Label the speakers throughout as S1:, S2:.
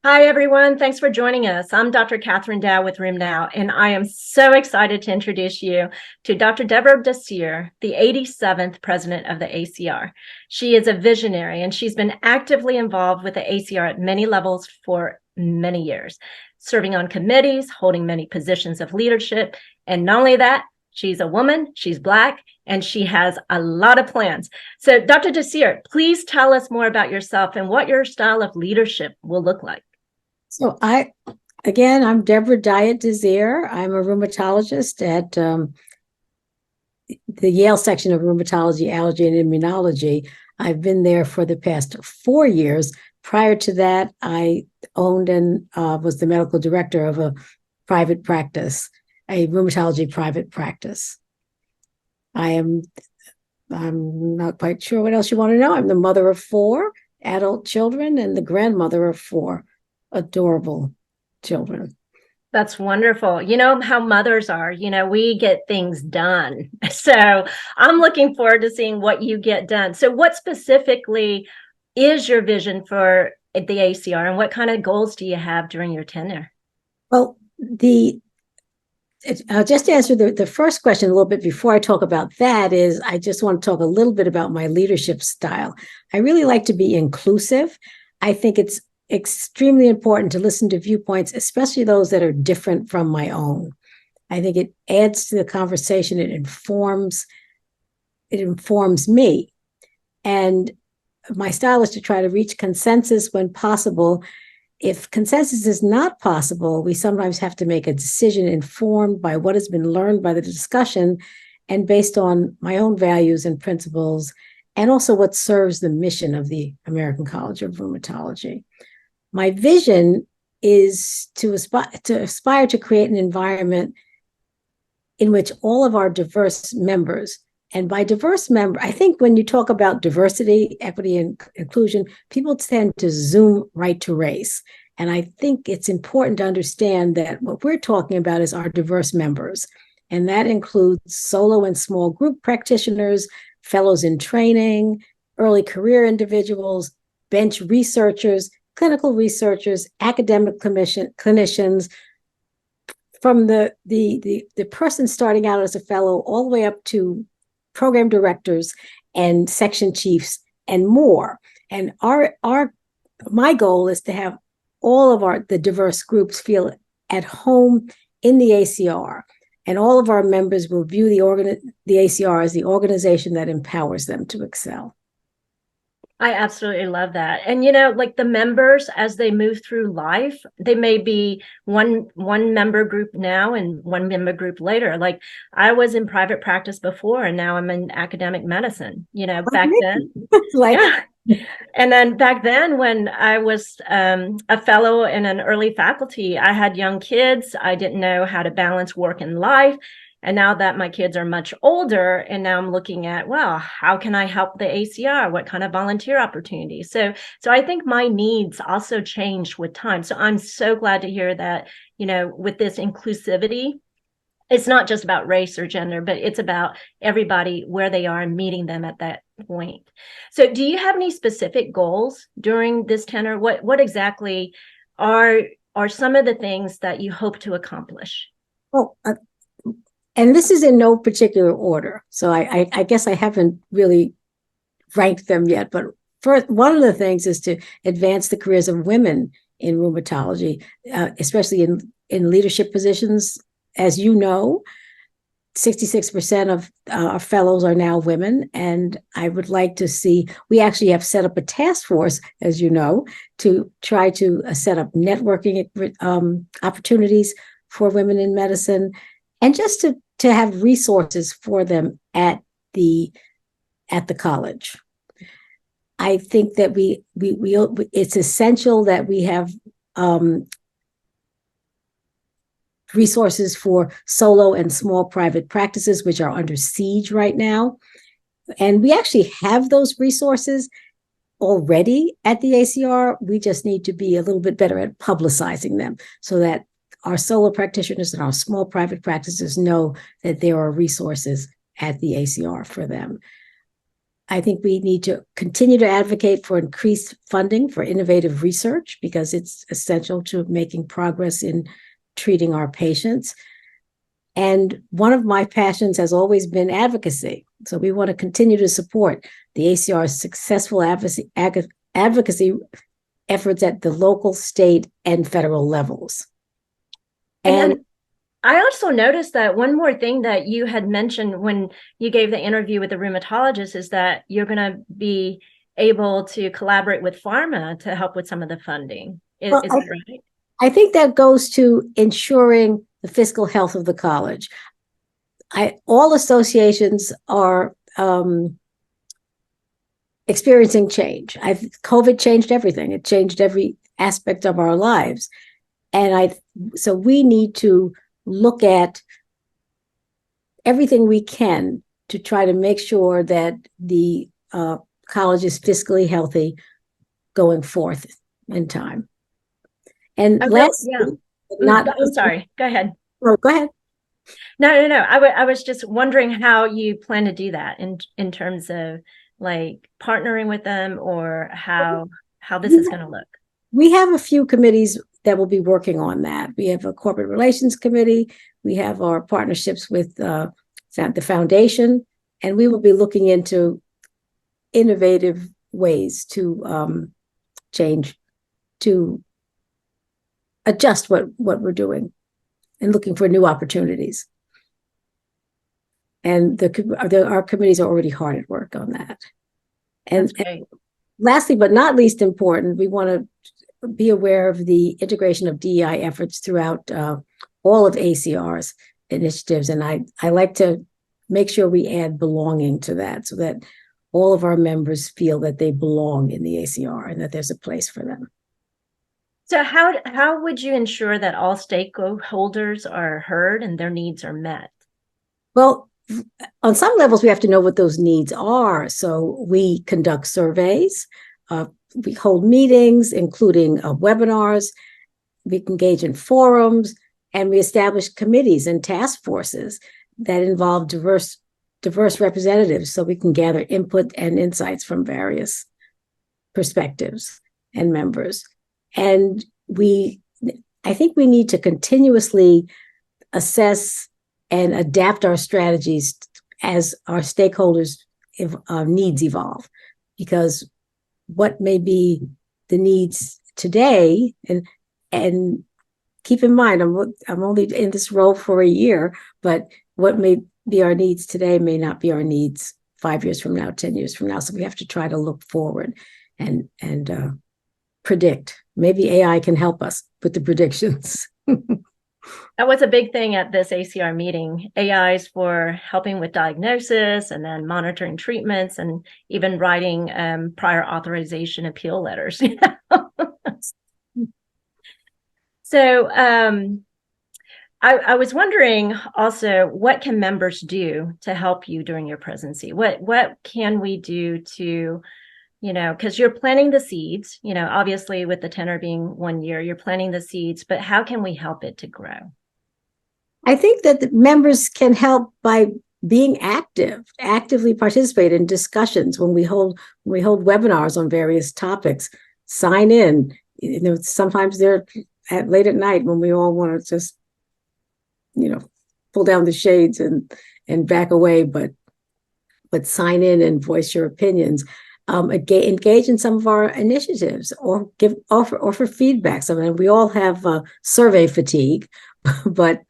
S1: Hi, everyone. Thanks for joining us. I'm Dr. Kathryn Dao with RheumNow, and I am so excited to introduce you to Dr. Deborah Desir, the 87th president of the ACR. She is a visionary, and she's been actively involved with the ACR at many levels for many years, serving on committees, holding many positions of leadership. And not only that, she's a woman, she's Black, and she has a lot of plans. So, Dr. Desir, please tell us more about yourself and what your style of leadership will look like.
S2: So I'm Deborah Dyett Desir. I'm a rheumatologist at the Yale section of Rheumatology, Allergy, and Immunology. I've been there for the past 4 years. Prior to that, I owned and was the medical director of a private practice, a rheumatology private practice. I'm not quite sure what else you want to know. I'm the mother of 4 adult children and the grandmother of 4 adorable children.
S1: That's wonderful. You know how mothers are, we get things done. So I'm looking forward to seeing what you get done. So what specifically is your vision for the ACR and what kind of goals do you have during your tenure?
S2: Well, just to answer the first question a little bit before I talk about that is I just want to talk a little bit about my leadership style. I really like to be inclusive. I think it's extremely important to listen to viewpoints, especially those that are different from my own. I think it adds to the conversation. It informs me. And my style is to try to reach consensus when possible. If consensus is not possible, we sometimes have to make a decision informed by what has been learned by the discussion and based on my own values and principles, and also what serves the mission of the American College of Rheumatology. My vision is to aspire to create an environment in which all of our diverse members, and by diverse member, I think when you talk about diversity, equity, and inclusion, people tend to zoom right to race. And I think it's important to understand that what we're talking about is our diverse members. And that includes solo and small group practitioners, fellows in training, early career individuals, bench researchers, clinical researchers, academic clinicians, from the person starting out as a fellow all the way up to program directors and section chiefs and more. And my goal is to have all of the diverse groups feel at home in the ACR, and all of our members will view the ACR as the organization that empowers them to excel.
S1: I absolutely love that. And like the members as they move through life, they may be one member group now and one member group later. Like I was in private practice before and now I'm in academic medicine, back then. Yeah. And then back then when I was a fellow in an early faculty, I had young kids. I didn't know how to balance work and life. And now that my kids are much older, and now I'm looking at, well, how can I help the ACR? What kind of volunteer opportunities? So I think my needs also changed with time. So I'm so glad to hear that, with this inclusivity, it's not just about race or gender, but it's about everybody where they are and meeting them at that point. So do you have any specific goals during this tenure? What exactly are some of the things that you hope to accomplish?
S2: Well, and this is in no particular order. So I guess I haven't really ranked them yet. But first, one of the things is to advance the careers of women in rheumatology, especially in leadership positions. As you know, 66% of our fellows are now women. And I would like to see, we actually have set up a task force, as you know, to try to set up networking opportunities for women in medicine, and just to have resources for them at the college. I think that it's essential that we have resources for solo and small private practices, which are under siege right now. And we actually have those resources already at the ACR. We just need to be a little bit better at publicizing them so that our solo practitioners and our small private practices know that there are resources at the ACR for them. I think we need to continue to advocate for increased funding for innovative research because it's essential to making progress in treating our patients. And one of my passions has always been advocacy. So we want to continue to support the ACR's successful advocacy efforts at the local, state, and federal levels.
S1: And then I also noticed that one more thing that you had mentioned when you gave the interview with the rheumatologist is that you're going to be able to collaborate with pharma to help with some of the funding. Is that right?
S2: I think that goes to ensuring the fiscal health of the college. All associations are experiencing change. COVID changed everything. It changed every aspect of our lives. And so we need to look at everything we can to try to make sure that the college is fiscally healthy going forth in time. And lastly,
S1: I'm sorry. Go ahead.
S2: Oh, go ahead.
S1: No. I was just wondering how you plan to do that in terms of like partnering with them or how this is going to look.
S2: We have a few committees that will be working on that. We have a corporate relations committee. We have our partnerships with the foundation, and we will be looking into innovative ways to change, to adjust what we're doing and looking for new opportunities. And our committees are already hard at work on that. And lastly, but not least important, we want to be aware of the integration of DEI efforts throughout all of ACR's initiatives. And I like to make sure we add belonging to that so that all of our members feel that they belong in the ACR and that there's a place for them.
S1: So how would you ensure that all stakeholders are heard and their needs are met?
S2: Well, on some levels, we have to know what those needs are. So we conduct surveys, we hold meetings, including webinars, we engage in forums, and we establish committees and task forces that involve diverse representatives so we can gather input and insights from various perspectives and members. And I think we need to continuously assess and adapt our strategies as our stakeholders' needs evolve, because what may be the needs today, and keep in mind, I'm only in this role for a year, but what may be our needs today may not be our needs 5 years from now, 10 years from now. So we have to try to look forward and predict. Maybe AI can help us with the predictions.
S1: That was a big thing at this ACR meeting. AIs for helping with diagnosis and then monitoring treatments and even writing prior authorization appeal letters. So I was wondering also, what can members do to help you during your presidency? What can we do to, because you're planting the seeds, obviously with the tenor being 1 year, you're planting the seeds, but how can we help it to grow?
S2: I think that the members can help by being actively participate in discussions when we hold webinars on various topics. Sign in. Sometimes they're late at night when we all want to just, pull down the shades and back away, but sign in and voice your opinions. Engage in some of our initiatives or offer feedback. So we all have survey fatigue, but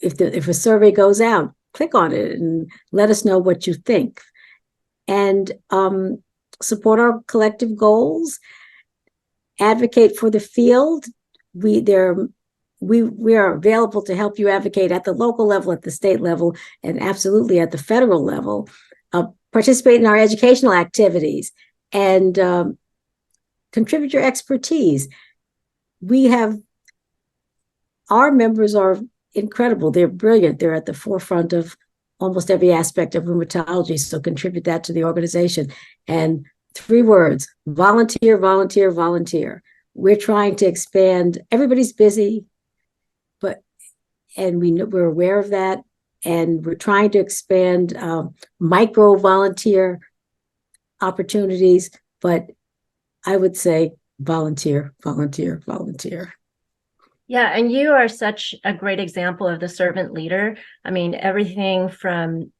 S2: if a survey goes out, click on it and let us know what you think, and support our collective goals. Advocate for the field. We are available to help you advocate at the local level, at the state level, and absolutely at the federal level. Participate in our educational activities and contribute your expertise. Our members are incredible. They're brilliant. They're at the forefront of almost every aspect of rheumatology. So contribute that to the organization. And 3 words: volunteer, volunteer, volunteer. We're trying to expand. Everybody's busy, and we're aware of that. And we're trying to expand micro volunteer opportunities, but I would say volunteer, volunteer, volunteer.
S1: Yeah, and you are such a great example of the servant leader. I mean, everything from,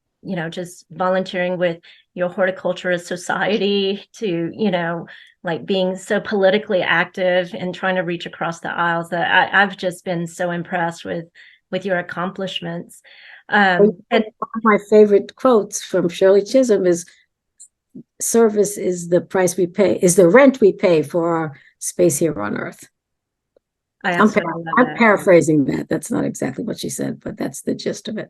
S1: just volunteering with your horticulturist society to, like being so politically active and trying to reach across the aisles that I've just been so impressed with your accomplishments.
S2: One
S1: And
S2: of my favorite quotes from Shirley Chisholm is service is the price we pay, is the rent we pay for our space here on Earth.
S1: I absolutely love
S2: I'm
S1: that.
S2: paraphrasing that. That's not exactly what she said, but that's the gist of it.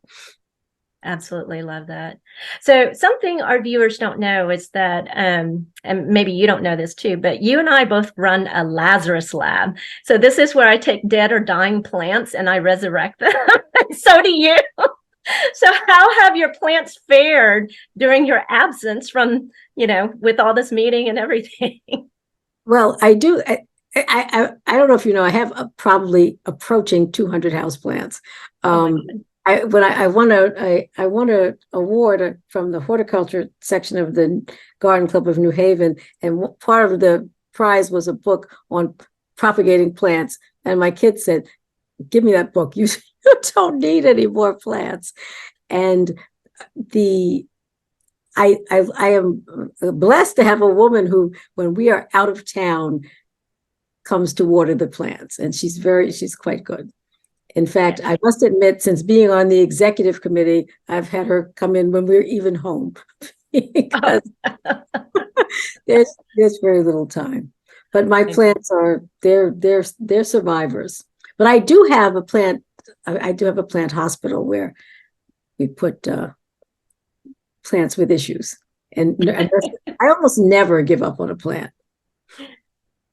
S1: Absolutely love that. So something our viewers don't know is that, and maybe you don't know this too, but you and I both run a Lazarus lab. So this is where I take dead or dying plants and I resurrect them. So do you. So how have your plants fared during your absence from, with all this meeting and everything?
S2: Well, I do. I don't know if you know, I have probably approaching 200 houseplants.
S1: Oh my God.
S2: I won a award from the horticulture section of the Garden Club of New Haven, and part of the prize was a book on propagating plants. And my kids said, "Give me that book. You don't need any more plants." And I am blessed to have a woman who, when we are out of town, comes to water the plants, and she's quite good. In fact, I must admit, since being on the executive committee, I've had her come in when we're even home because there's very little time. But my plants are they're survivors. But I do have a plant. I do have a plant hospital where we put plants with issues, and I almost never give up on a plant.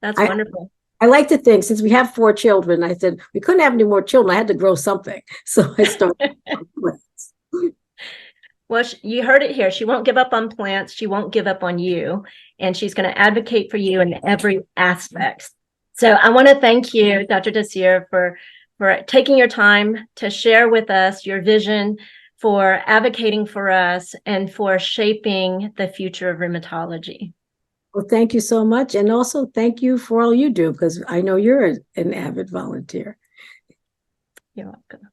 S1: That's wonderful.
S2: I like to think, since we have 4 children, I said we couldn't have any more children. I had to grow something. So I started.
S1: Well, you heard it here. She won't give up on plants. She won't give up on you. And she's going to advocate for you in every aspect. So I want to thank you, Dr. Desir, for taking your time to share with us your vision, for advocating for us, and for shaping the future of rheumatology.
S2: Well, thank you so much. And also thank you for all you do, because I know you're an avid volunteer.
S1: You're welcome.